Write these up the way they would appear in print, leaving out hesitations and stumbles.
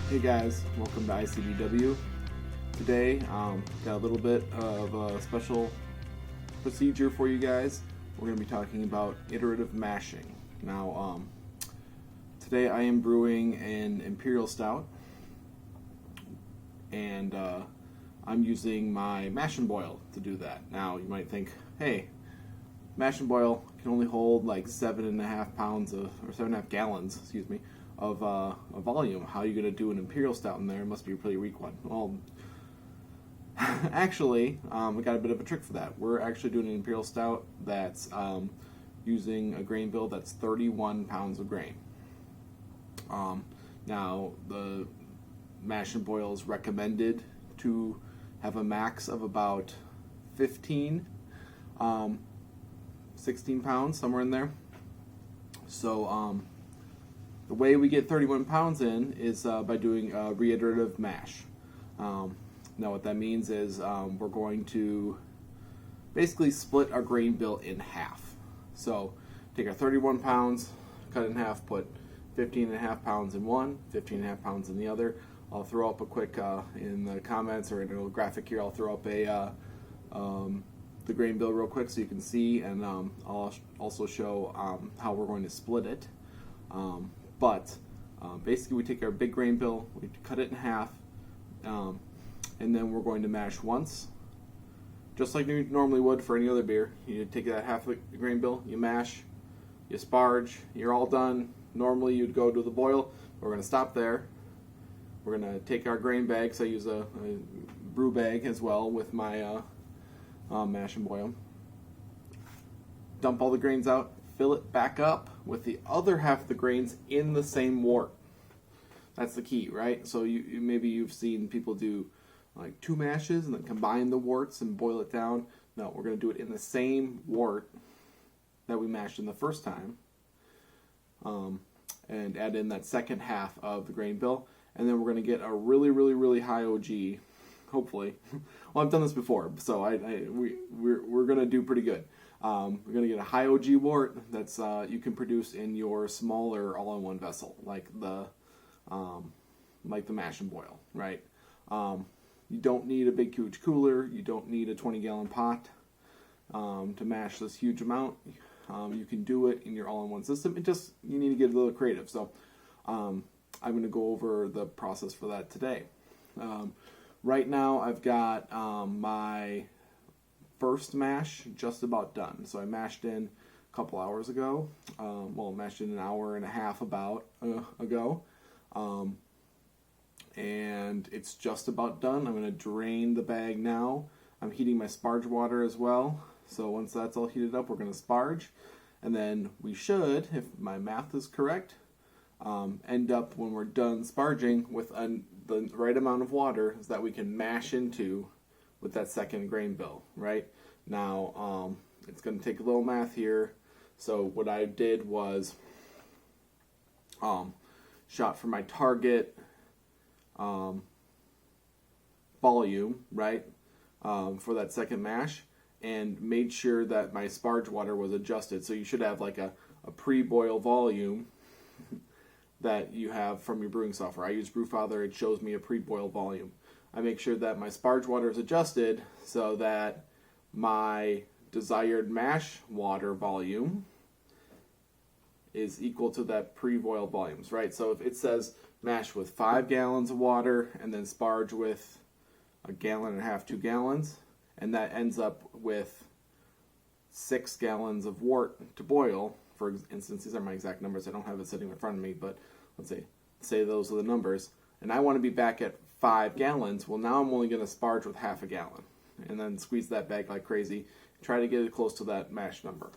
Hey guys, welcome to ICBW. Today, got a little bit of a special procedure for you guys. We're going to be talking about iterative mashing. Now, today I am brewing an Imperial Stout, and I'm using my mash and boil to do that. Now, you might think, hey, mash and boil can only hold like 7.5 pounds of, or 7.5 gallons, excuse me, of volume. How are you going to do an Imperial Stout in there? It must be a pretty weak one. Well, actually, we got a bit of a trick for that. We're actually doing an Imperial Stout that's using a grain bill that's 31 pounds of grain. Now, the mash and boil is recommended to have a max of about 15, 16 pounds, somewhere in there. So, the way we get 31 pounds in is by doing a reiterative mash. Now what that means is we're going to basically split our grain bill in half. So take our 31 pounds, cut it in half, put 15.5 pounds in one, 15.5 pounds in the other. I'll throw up a quick, in the comments or in a little graphic here, I'll throw up the grain bill real quick so you can see, and I'll also show how we're going to split it. But basically we take our big grain bill, we cut it in half, and then we're going to mash once, just like you normally would for any other beer. You take that half of the grain bill, you mash, you sparge, you're all done. Normally you'd go to the boil. We're going to stop there. We're going to take our grain bags. I use a brew bag as well with my mash and boil. Dump all the grains out, fill it back up with the other half of the grains in the same wort. That's the key, right? So maybe you've seen people do like 2 mashes and then combine the worts and boil it down. No, we're going to do it in the same wort that we mashed in the first time, and add in that second half of the grain bill, and then we're going to get a really, really, really high OG. Hopefully, well, I've done this before, so we're going to do pretty good. We're going to get a high OG wort that's you can produce in your smaller all-in-one vessel, like the mash and boil, right? You don't need a big, huge cooler. You don't need a 20-gallon pot to mash this huge amount. You can do it in your all-in-one system. You need to get a little creative. So I'm going to go over the process for that today. Right now, I've got my first mash just about done. So I mashed in a couple hours ago. Mashed in an hour and a half about ago. And it's just about done. I'm going to drain the bag now. I'm heating my sparge water as well. So once that's all heated up, we're going to sparge. And then we should, if my math is correct, end up when we're done sparging with the right amount of water that we can mash into with that second grain bill, right? Now, it's going to take a little math here. So what I did was shot for my target volume, right, for that second mash, and made sure that my sparge water was adjusted. So you should have like a pre-boil volume that you have from your brewing software. I use Brewfather. It shows me a pre-boil volume. I make sure that my sparge water is adjusted so that my desired mash water volume is equal to that pre-boil volumes, right? So if it says mash with 5 gallons of water and then sparge with 1.5 gallons, 2 gallons, and that ends up with 6 gallons of wort to boil. For instance, these are my exact numbers. I don't have it sitting in front of me, but let's say those are the numbers. And I want to be back at 5 gallons. Well, now I'm only going to sparge with 1/2 gallon, and then squeeze that bag like crazy. Try to get it close to that mash number.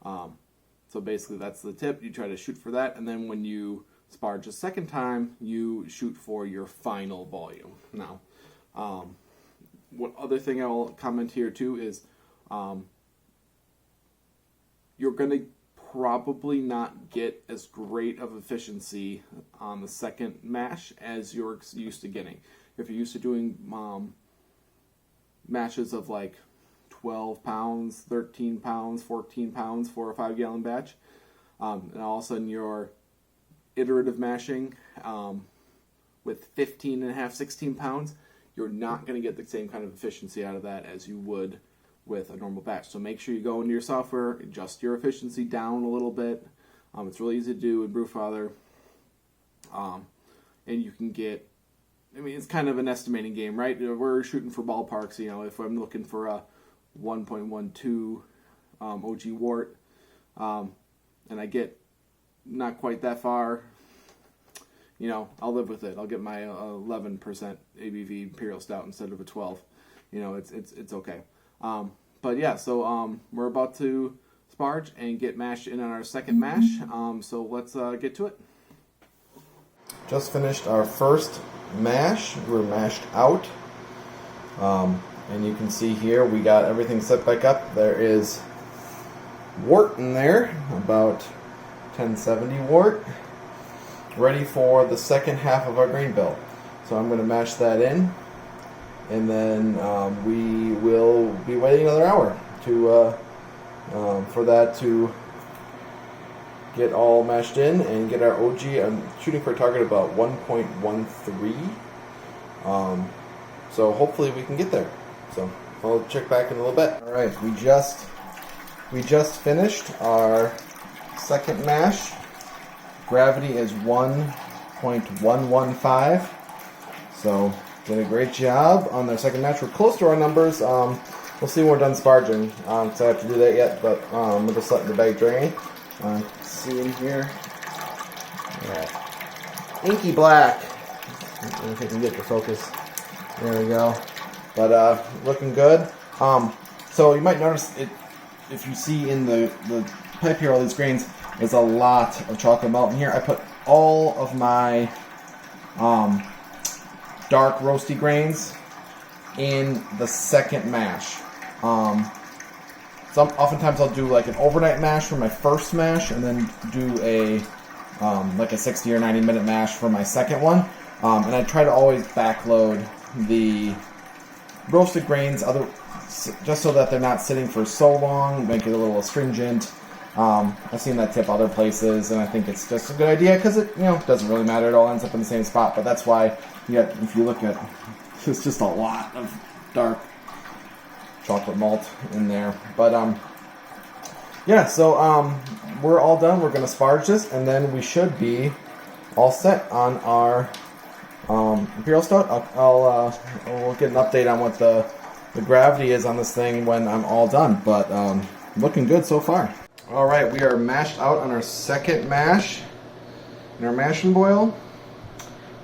So basically, that's the tip. You try to shoot for that, and then when you sparge a second time, you shoot for your final volume. Now, what other thing I will comment here too is you're going to probably not get as great of efficiency on the second mash as you're used to getting. If you're used to doing mashes of like 12 pounds, 13 pounds, 14 pounds for a 5 gallon batch, and all of a sudden your iterative mashing with 15 and a half, 16 pounds, you're not going to get the same kind of efficiency out of that as you would with a normal batch. So make sure you go into your software, adjust your efficiency down a little bit. It's really easy to do with Brewfather. And you can get, I mean, it's kind of an estimating game, right? We're shooting for ballparks. You know, if I'm looking for a 1.12 OG wort, and I get not quite that far, you know, I'll live with it. I'll get my 11% ABV Imperial Stout instead of a 12. You know, it's okay. But yeah, so we're about to sparge and get mashed in on our second mash. So let's get to it. Just finished our first mash. We're mashed out. And you can see here we got everything set back up. There is wort in there, about 1070 wort, ready for the second half of our grain bill. So I'm going to mash that in, and then we will be waiting another hour to for that to get all mashed in and get our OG. I'm shooting for a target about 1.13. So hopefully we can get there. So I'll check back in a little bit. All right, we just finished our second mash. Gravity is 1.115. So did a great job on their second mash. We're close to our numbers. We'll see when we're done sparging. So I have to do that yet, but we're just letting the bag drain. See in here, inky black. I don't know if I can get the focus. There we go. But looking good. So you might notice it if you see in the pipe here, all these grains. There's a lot of chocolate melt in here. I put all of my dark roasty grains in the second mash. Oftentimes I'll do like an overnight mash for my first mash, and then do a like a 60 or 90 minute mash for my second one. And I try to always backload the roasted grains, just so that they're not sitting for so long, make it a little astringent. I've seen that tip other places, and I think it's just a good idea because it, you know, doesn't really matter. It all ends up in the same spot. But that's why, if you look at, it's just a lot of dark chocolate malt in there. But yeah, so we're all done. We're gonna sparge this, and then we should be all set on our Imperial Stout. We'll get an update on what the gravity is on this thing when I'm all done. But looking good so far. All right, we are mashed out on our second mash in our mash and boil,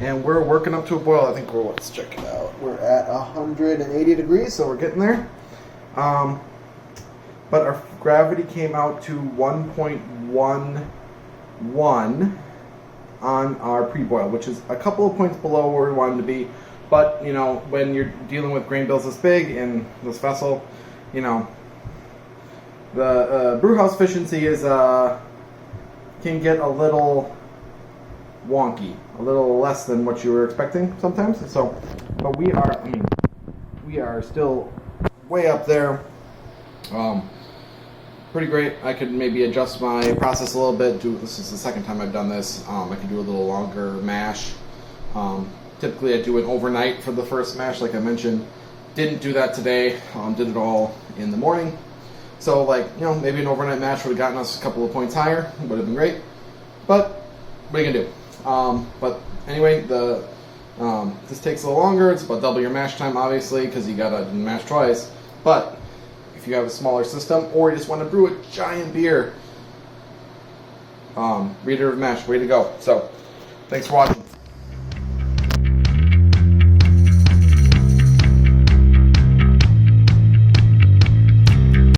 and we're working up to a boil. I think let's check it out. We're at 180 degrees, so we're getting there. But our gravity came out to 1.11 on our pre-boil, which is a couple of points below where we wanted to be. But, you know, when you're dealing with grain bills this big in this vessel, you know, the brew house efficiency is can get a little wonky, a little less than what you were expecting sometimes. So, but we are still way up there. Pretty great. I could maybe adjust my process a little bit. This is the second time I've done this. I could do a little longer mash. Typically I do it overnight for the first mash, like I mentioned. Didn't do that today. Did it all in the morning. So, like, you know, maybe an overnight mash would have gotten us a couple of points higher. It would have been great. But what are you gonna do? But anyway, this takes a little longer. It's about double your mash time, obviously, because you gotta mash twice. But if you have a smaller system, or you just want to brew a giant beer, Reiterative mash, way to go. So, thanks for watching.